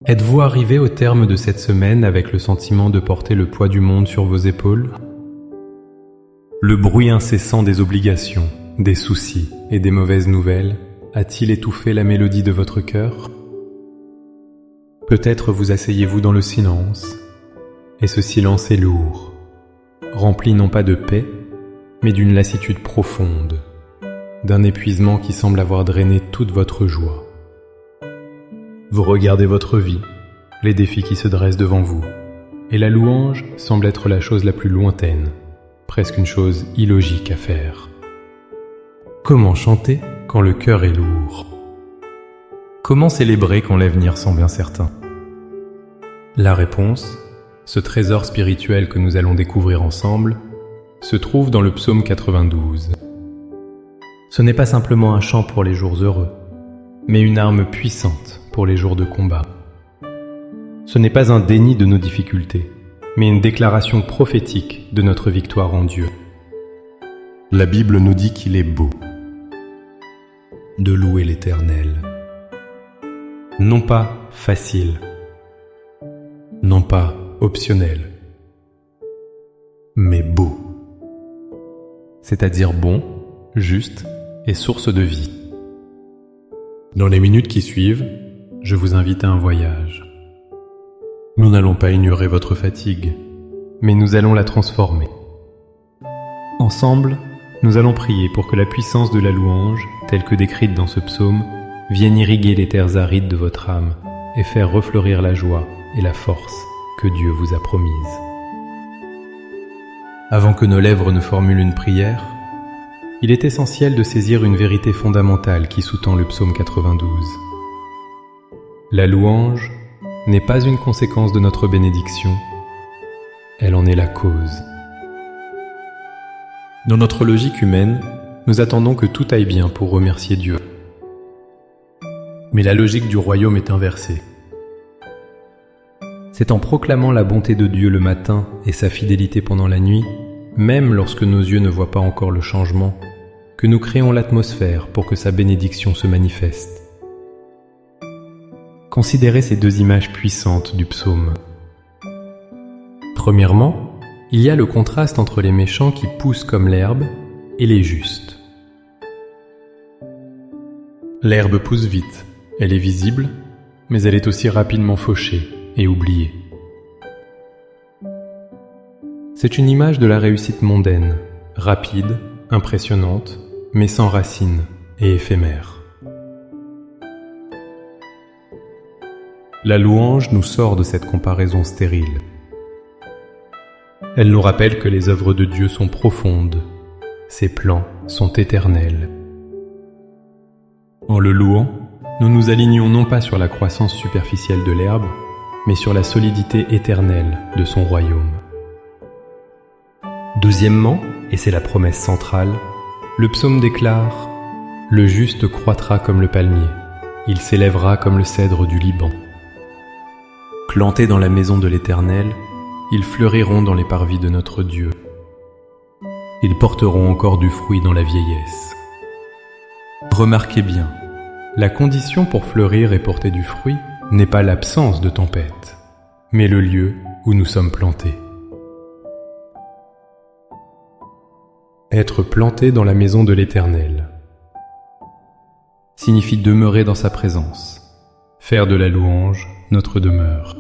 Êtes-vous arrivé au terme de cette semaine avec le sentiment de porter le poids du monde sur vos épaules? Le bruit incessant des obligations, des soucis et des mauvaises nouvelles a-t-il étouffé la mélodie de votre cœur? Peut-être vous asseyez-vous dans le silence, et ce silence est lourd, rempli non pas de paix, mais d'une lassitude profonde, d'un épuisement qui semble avoir drainé toute votre joie. Vous regardez votre vie, les défis qui se dressent devant vous, et la louange semble être la chose la plus lointaine, presque une chose illogique à faire. Comment chanter quand le cœur est lourd? Comment célébrer quand l'avenir semble incertain? La réponse, ce trésor spirituel que nous allons découvrir ensemble, se trouve dans le psaume 92. Ce n'est pas simplement un chant pour les jours heureux, mais une arme puissante pour les jours de combat. Ce n'est pas un déni de nos difficultés, mais une déclaration prophétique de notre victoire en Dieu. La Bible nous dit qu'il est beau de louer l'Éternel. Non pas facile, non pas optionnel, mais beau, c'est-à-dire bon, juste et source de vie. Dans les minutes qui suivent, je vous invite à un voyage. Nous n'allons pas ignorer votre fatigue, mais nous allons la transformer. Ensemble, nous allons prier pour que la puissance de la louange, telle que décrite dans ce psaume, vienne irriguer les terres arides de votre âme et faire refleurir la joie et la force que Dieu vous a promises. Avant que nos lèvres ne formulent une prière, il est essentiel de saisir une vérité fondamentale qui sous-tend le psaume 92. La louange n'est pas une conséquence de notre bénédiction, elle en est la cause. Dans notre logique humaine, nous attendons que tout aille bien pour remercier Dieu. Mais la logique du royaume est inversée. C'est en proclamant la bonté de Dieu le matin et sa fidélité pendant la nuit, même lorsque nos yeux ne voient pas encore le changement, que nous créons l'atmosphère pour que sa bénédiction se manifeste. Considérez ces deux images puissantes du psaume. Premièrement, il y a le contraste entre les méchants qui poussent comme l'herbe et les justes. L'herbe pousse vite, elle est visible, mais elle est aussi rapidement fauchée et oubliée. C'est une image de la réussite mondaine, rapide, impressionnante, mais sans racines et éphémère. La louange nous sort de cette comparaison stérile. Elle nous rappelle que les œuvres de Dieu sont profondes, ses plans sont éternels. En le louant, nous nous alignons non pas sur la croissance superficielle de l'herbe, mais sur la solidité éternelle de son royaume. Deuxièmement, et c'est la promesse centrale, le psaume déclare « Le juste croîtra comme le palmier, il s'élèvera comme le cèdre du Liban. Plantés dans la maison de l'Éternel, ils fleuriront dans les parvis de notre Dieu. Ils porteront encore du fruit dans la vieillesse. » Remarquez bien, la condition pour fleurir et porter du fruit n'est pas l'absence de tempête, mais le lieu où nous sommes plantés. Être planté dans la maison de l'Éternel signifie demeurer dans sa présence, faire de la louange notre demeure.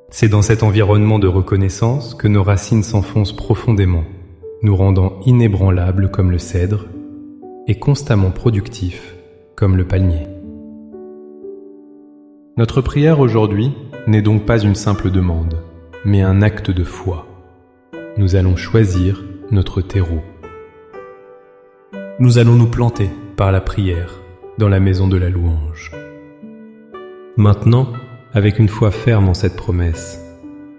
C'est dans cet environnement de reconnaissance que nos racines s'enfoncent profondément, nous rendant inébranlables comme le cèdre et constamment productifs comme le palmier. Notre prière aujourd'hui n'est donc pas une simple demande, mais un acte de foi. Nous allons choisir notre terreau. Nous allons nous planter par la prière dans la maison de la louange. Maintenant, avec une foi ferme en cette promesse,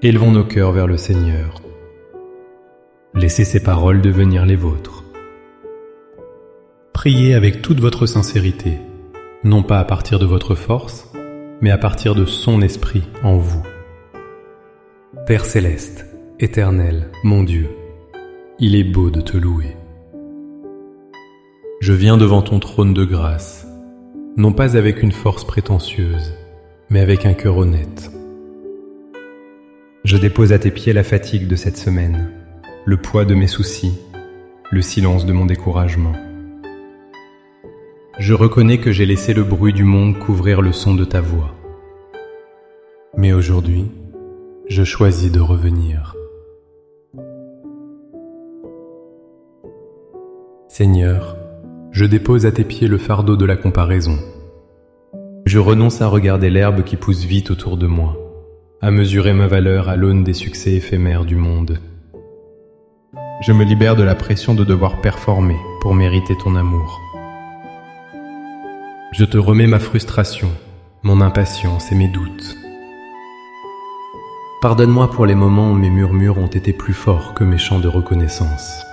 élevons nos cœurs vers le Seigneur. Laissez ses paroles devenir les vôtres. Priez avec toute votre sincérité, non pas à partir de votre force, mais à partir de son esprit en vous. Père céleste, éternel, mon Dieu, il est beau de te louer. Je viens devant ton trône de grâce, non pas avec une force prétentieuse, mais avec un cœur honnête. Je dépose à tes pieds la fatigue de cette semaine, le poids de mes soucis, le silence de mon découragement. Je reconnais que j'ai laissé le bruit du monde couvrir le son de ta voix. Mais aujourd'hui, je choisis de revenir. Seigneur, je dépose à tes pieds le fardeau de la comparaison. Je renonce à regarder l'herbe qui pousse vite autour de moi, à mesurer ma valeur à l'aune des succès éphémères du monde. Je me libère de la pression de devoir performer pour mériter ton amour. Je te remets ma frustration, mon impatience et mes doutes. Pardonne-moi pour les moments où mes murmures ont été plus forts que mes chants de reconnaissance.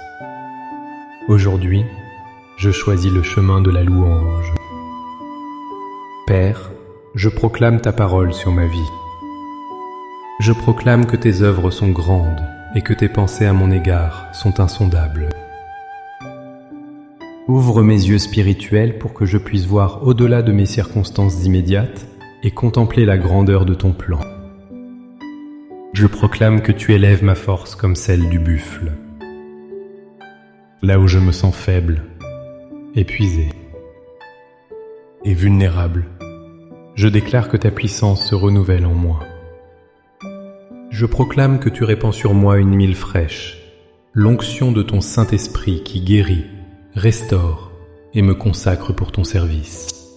Aujourd'hui, je choisis le chemin de la louange. Père, je proclame ta parole sur ma vie. Je proclame que tes œuvres sont grandes et que tes pensées à mon égard sont insondables. Ouvre mes yeux spirituels pour que je puisse voir au-delà de mes circonstances immédiates et contempler la grandeur de ton plan. Je proclame que tu élèves ma force comme celle du buffle. Là où je me sens faible, épuisé et vulnérable, je déclare que ta puissance se renouvelle en moi. Je proclame que tu répands sur moi une huile fraîche, l'onction de ton Saint-Esprit qui guérit, restaure et me consacre pour ton service.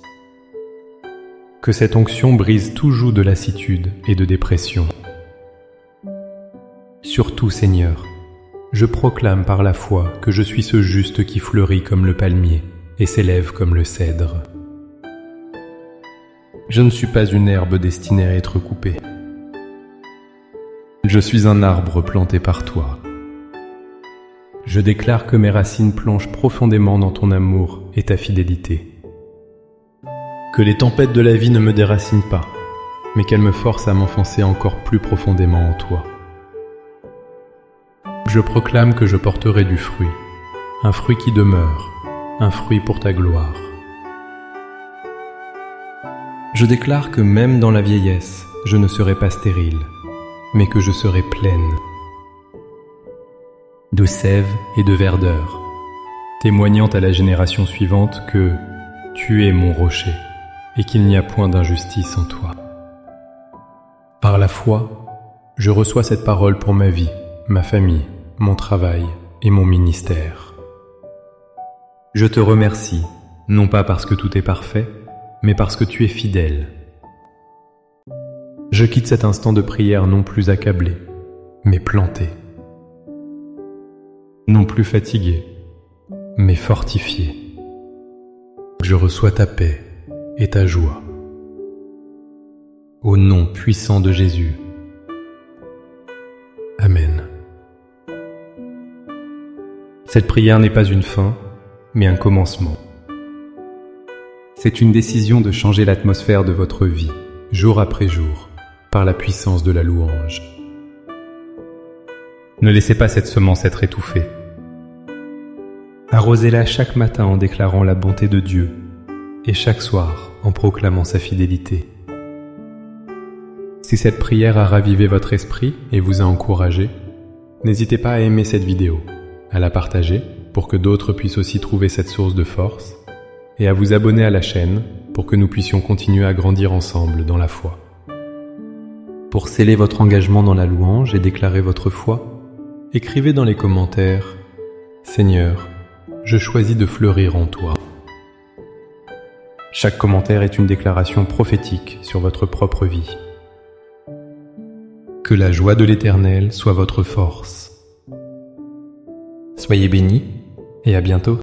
Que cette onction brise tout joug de lassitude et de dépression. Surtout, Seigneur, je proclame par la foi que je suis ce juste qui fleurit comme le palmier et s'élève comme le cèdre. Je ne suis pas une herbe destinée à être coupée. Je suis un arbre planté par toi. Je déclare que mes racines plongent profondément dans ton amour et ta fidélité. Que les tempêtes de la vie ne me déracinent pas, mais qu'elles me forcent à m'enfoncer encore plus profondément en toi. Je proclame que je porterai du fruit, un fruit qui demeure, un fruit pour ta gloire. Je déclare que même dans la vieillesse, je ne serai pas stérile, mais que je serai pleine de sève et de verdeur, témoignant à la génération suivante que tu es mon rocher et qu'il n'y a point d'injustice en toi. Par la foi, je reçois cette parole pour ma vie, ma famille, mon travail et mon ministère. Je te remercie, non pas parce que tout est parfait, mais parce que tu es fidèle. Je quitte cet instant de prière non plus accablé, mais planté. Non plus fatigué, mais fortifié. Je reçois ta paix et ta joie. Au nom puissant de Jésus. Amen. Cette prière n'est pas une fin, mais un commencement. C'est une décision de changer l'atmosphère de votre vie, jour après jour, par la puissance de la louange. Ne laissez pas cette semence être étouffée. Arrosez-la chaque matin en déclarant la bonté de Dieu et chaque soir en proclamant sa fidélité. Si cette prière a ravivé votre esprit et vous a encouragé, n'hésitez pas à aimer cette vidéo, à la partager pour que d'autres puissent aussi trouver cette source de force et à vous abonner à la chaîne pour que nous puissions continuer à grandir ensemble dans la foi. Pour sceller votre engagement dans la louange et déclarer votre foi, écrivez dans les commentaires « Seigneur, je choisis de fleurir en toi ». Chaque commentaire est une déclaration prophétique sur votre propre vie. Que la joie de l'Éternel soit votre force. Soyez bénis et à bientôt.